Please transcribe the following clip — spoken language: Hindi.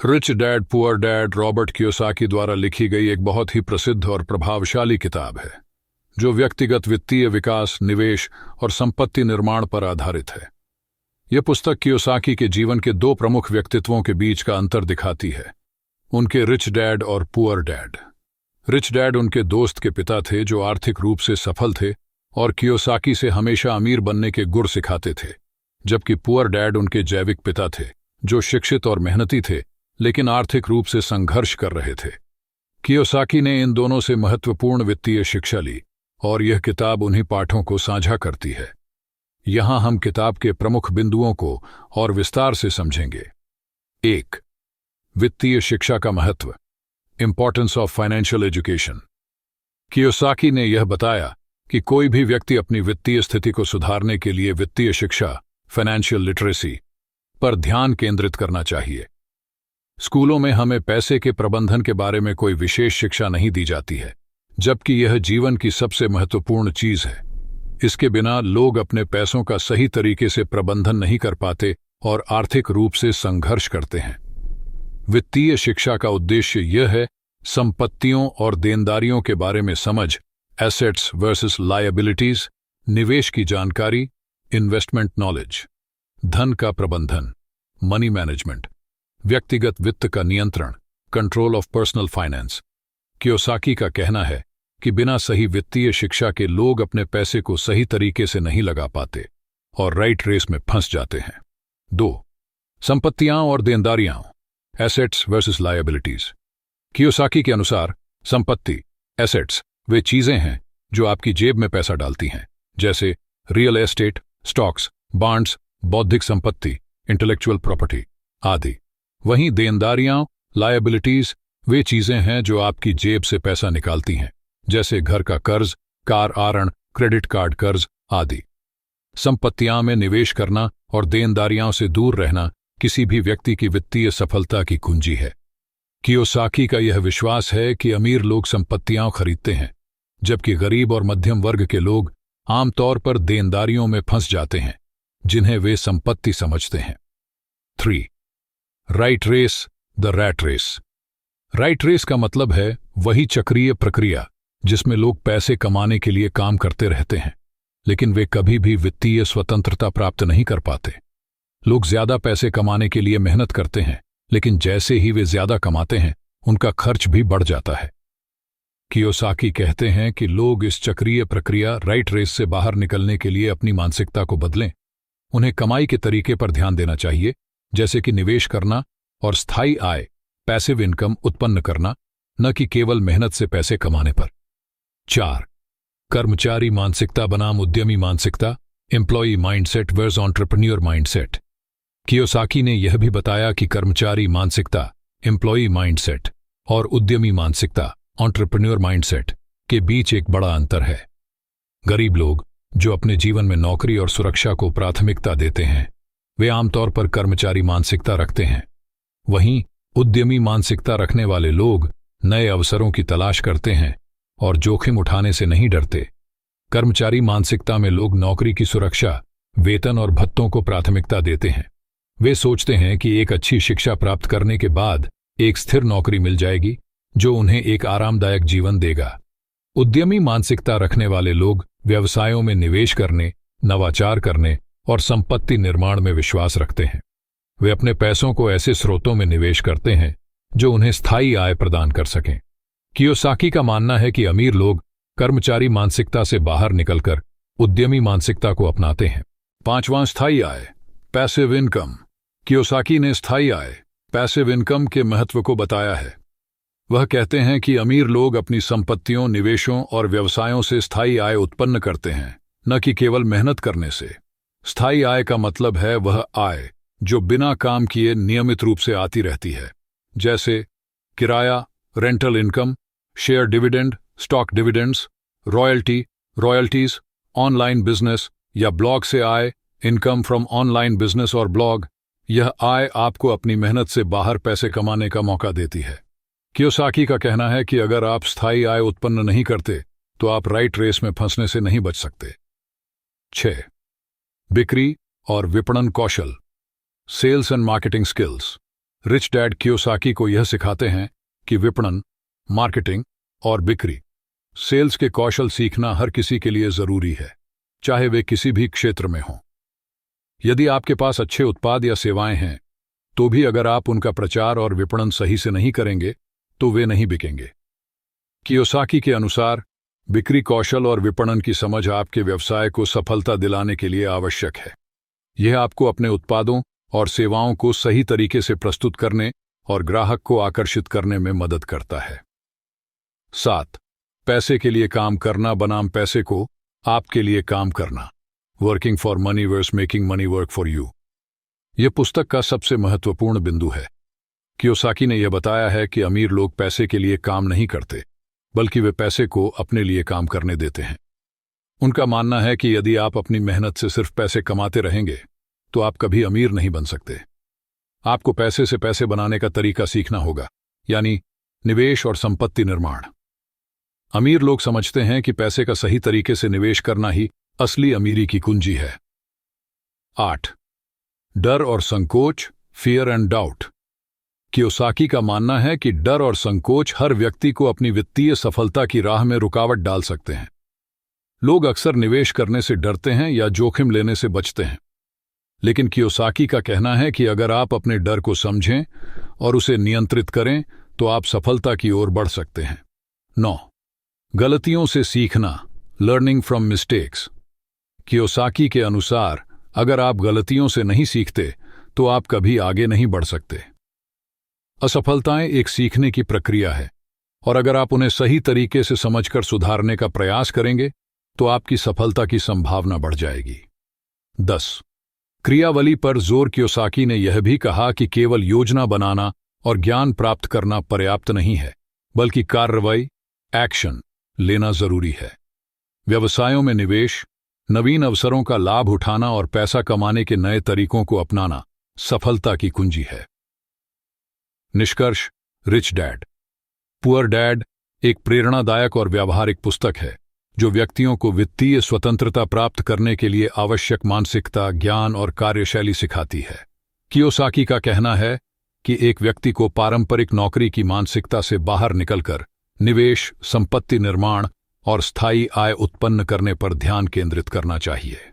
Rich dad poor dad Robert Kiyosaki द्वारा लिखी गई एक बहुत ही प्रसिद्ध और प्रभावशाली किताब है जो व्यक्तिगत वित्तीय विकास, निवेश और संपत्ति निर्माण पर आधारित है। यह पुस्तक कियोसाकी के जीवन के दो प्रमुख व्यक्तित्वों के बीच का अंतर दिखाती है, उनके रिच डैड और पुअर डैड। रिच डैड उनके दोस्त के पिता थे जो आर्थिक रूप से सफल थे और कियोसाकी से हमेशा अमीर बनने के गुर सिखाते थे, जबकि पुअर डैड उनके जैविक पिता थे जो शिक्षित और मेहनती थे लेकिन आर्थिक रूप से संघर्ष कर रहे थे। कियोसाकी ने इन दोनों से महत्वपूर्ण वित्तीय शिक्षा ली और यह किताब उन्हीं पाठों को साझा करती है। यहां हम किताब के प्रमुख बिंदुओं को और विस्तार से समझेंगे। 1. वित्तीय शिक्षा का महत्व, importance of financial education. Kiyosaki ने यह बताया कि कोई भी व्यक्ति अपनी वित्तीय स्थिति को सुधारने के लिए वित्तीय शिक्षा, फाइनेंशियल लिटरेसी पर ध्यान केंद्रित करना चाहिए। स्कूलों में हमें पैसे के प्रबंधन के बारे में कोई विशेष शिक्षा नहीं दी जाती है, जबकि यह जीवन की सबसे महत्वपूर्ण चीज है। इसके बिना लोग अपने पैसों का सही तरीके से प्रबंधन नहीं कर पाते और आर्थिक रूप से संघर्ष करते हैं। वित्तीय शिक्षा का उद्देश्य यह है संपत्तियों और देनदारियों के बारे में समझ, एसेट्स वर्सेस लायबिलिटीज, निवेश की जानकारी, इन्वेस्टमेंट नॉलेज, धन का प्रबंधन, मनी मैनेजमेंट, व्यक्तिगत वित्त का नियंत्रण, control of personal finance. Kiyosaki का कहना है कि बिना सही वित्तीय शिक्षा के लोग अपने पैसे को सही तरीके से नहीं लगा पाते और राइट रेस में फंस जाते हैं। 2. संपत्तियां और देनदारियां, एसेट्स वर्सेस लायबिलिटीज। कियोसाकी के अनुसार संपत्ति, एसेट्स, वे चीजें हैं जो आपकी जेब में पैसा डालती हैं, जैसे रियल एस्टेट, स्टॉक्स, बॉन्ड्स, बौद्धिक संपत्ति, इंटेलेक्चुअल प्रॉपर्टी आदि। वहीं देनदारियां, लायबिलिटीज, वे चीजें हैं जो आपकी जेब से पैसा निकालती हैं, जैसे घर का कर्ज, कार ऋण, क्रेडिट कार्ड कर्ज आदि। संपत्तियां में निवेश करना और देनदारियां से दूर रहना किसी भी व्यक्ति की वित्तीय सफलता की कुंजी है। कियोसाकी का यह विश्वास है कि अमीर लोग संपत्तियां खरीदते हैं, जबकि गरीब और मध्यम वर्ग के लोग आमतौर पर देनदारियों में फंस जाते हैं जिन्हें वे संपत्ति समझते हैं। 3. Rat race, the rat race. Rat race का मतलब है वही चक्रीय प्रक्रिया जिसमें लोग पैसे कमाने के लिए काम करते रहते हैं, लेकिन वे कभी भी वित्तीय स्वतंत्रता प्राप्त नहीं कर पाते। लोग ज्यादा पैसे कमाने के लिए मेहनत करते हैं, लेकिन जैसे ही वे ज्यादा कमाते हैं उनका खर्च भी बढ़ जाता है। कियोसाकी कहते हैं कि लोग इस चक्रीय प्रक्रिया राइट रेस से बाहर निकलने के लिए अपनी मानसिकता को बदलें। उन्हें कमाई के तरीके पर ध्यान देना चाहिए, जैसे कि निवेश करना और स्थायी आय, पैसिव इनकम उत्पन्न करना, न कि केवल मेहनत से पैसे कमाने पर। 4. कर्मचारी मानसिकता बनाम उद्यमी मानसिकता, employee mindset versus entrepreneur mindset. Kiyosaki ने यह भी बताया कि कर्मचारी मानसिकता, एम्प्लॉई माइंडसेट, और उद्यमी मानसिकता, एंटरप्रेन्योर माइंडसेट के बीच एक बड़ा अंतर है। गरीब लोग जो अपने जीवन में नौकरी और सुरक्षा को प्राथमिकता देते हैं, वे आमतौर पर कर्मचारी मानसिकता रखते हैं। वहीं उद्यमी मानसिकता रखने वाले लोग नए अवसरों की तलाश करते हैं और जोखिम उठाने से नहीं डरते। कर्मचारी मानसिकता में लोग नौकरी की सुरक्षा, वेतन और भत्तों को प्राथमिकता देते हैं। वे सोचते हैं कि एक अच्छी शिक्षा प्राप्त करने के बाद एक स्थिर नौकरी मिल जाएगी जो उन्हें एक आरामदायक जीवन देगा। उद्यमी मानसिकता रखने वाले लोग व्यवसायों में निवेश करने, नवाचार करने और संपत्ति निर्माण में विश्वास रखते हैं। वे अपने पैसों को ऐसे स्रोतों में निवेश करते हैं जो उन्हें स्थायी आय प्रदान कर सकें। कियोसाकी का मानना है कि अमीर लोग कर्मचारी मानसिकता से बाहर निकलकर उद्यमी मानसिकता को अपनाते हैं। 5वां, स्थायी आय, पैसिव इनकम। कियोसाकी ने स्थायी आय, पैसिव इनकम के महत्व को बताया है। वह कहते हैं कि अमीर लोग अपनी संपत्तियों, निवेशों और व्यवसायों से स्थायी आय उत्पन्न करते हैं, न कि केवल मेहनत करने से। स्थायी आय का मतलब है वह आय जो बिना काम किए नियमित रूप से आती रहती है, जैसे किराया, rental income, share dividend, stock dividends, royalties, online business या ब्लॉग से आय, इनकम फ्रॉम ऑनलाइन बिजनेस और ब्लॉग। यह आय आपको अपनी मेहनत से बाहर पैसे कमाने का मौका देती है। कियोसाकी का कहना है कि अगर आप स्थायी आय उत्पन्न नहीं करते तो आप राइट रेस में फंसने से नहीं बच सकते। 6. बिक्री और विपणन कौशल, sales and marketing skills. Rich Dad Kiyosaki को यह सिखाते हैं कि विपणन, मार्केटिंग और बिक्री, सेल्स के कौशल सीखना हर किसी के लिए जरूरी है, चाहे वे किसी भी क्षेत्र में हों। यदि आपके पास अच्छे उत्पाद या सेवाएं हैं, तो भी अगर आप उनका प्रचार और विपणन सही से नहीं करेंगे तो वे नहीं बिकेंगे। कियोसाकी के अनुसार बिक्री कौशल और विपणन की समझ आपके व्यवसाय को सफलता दिलाने के लिए आवश्यक है। यह आपको अपने उत्पादों और सेवाओं को सही तरीके से प्रस्तुत करने और ग्राहक को आकर्षित करने में मदद करता है। 7. पैसे के लिए काम करना बनाम पैसे को आपके लिए काम करना। Working for money versus making money work for you. यह पुस्तक का सबसे महत्वपूर्ण बिंदु है। कियोसाकी ने यह बताया है कि अमीर लोग पैसे के लिए काम नहीं करते, बल्कि वे पैसे को अपने लिए काम करने देते हैं। उनका मानना है कि यदि आप अपनी मेहनत से सिर्फ पैसे कमाते रहेंगे तो आप कभी अमीर नहीं बन सकते। आपको पैसे से पैसे बनाने का तरीका सीखना होगा, यानी निवेश और संपत्ति निर्माण। अमीर लोग समझते हैं कि पैसे का सही तरीके से निवेश करना ही असली अमीरी की कुंजी है। 8. डर और संकोच, फियर एंड डाउट। कियोसाकी का मानना है कि डर और संकोच हर व्यक्ति को अपनी वित्तीय सफलता की राह में रुकावट डाल सकते हैं। लोग अक्सर निवेश करने से डरते हैं या जोखिम लेने से बचते हैं, लेकिन कियोसाकी का कहना है कि अगर आप अपने डर को समझें और उसे नियंत्रित करें तो आप सफलता की ओर बढ़ सकते हैं। 9. गलतियों से सीखना, लर्निंग फ्रॉम मिस्टेक्स। कियोसाकी के अनुसार अगर आप गलतियों से नहीं सीखते तो आप कभी आगे नहीं बढ़ सकते। असफलताएं एक सीखने की प्रक्रिया है, और अगर आप उन्हें सही तरीके से समझकर सुधारने का प्रयास करेंगे तो आपकी सफलता की संभावना बढ़ जाएगी। 10. क्रियावली पर जोर। कियोसाकी ने यह भी कहा कि केवल योजना बनाना और ज्ञान प्राप्त करना पर्याप्त नहीं है, बल्कि कार्रवाई, एक्शन लेना जरूरी है। व्यवसायों में निवेश, नवीन अवसरों का लाभ उठाना और पैसा कमाने के नए तरीकों को अपनाना सफलता की कुंजी है। निष्कर्ष: रिच डैड पुअर डैड एक प्रेरणादायक और व्यावहारिक पुस्तक है जो व्यक्तियों को वित्तीय स्वतंत्रता प्राप्त करने के लिए आवश्यक मानसिकता, ज्ञान और कार्यशैली सिखाती है। कियोसाकी का कहना है कि एक व्यक्ति को पारंपरिक नौकरी की मानसिकता से बाहर निकलकर निवेश, संपत्ति निर्माण और स्थायी आय उत्पन्न करने पर ध्यान केंद्रित करना चाहिए।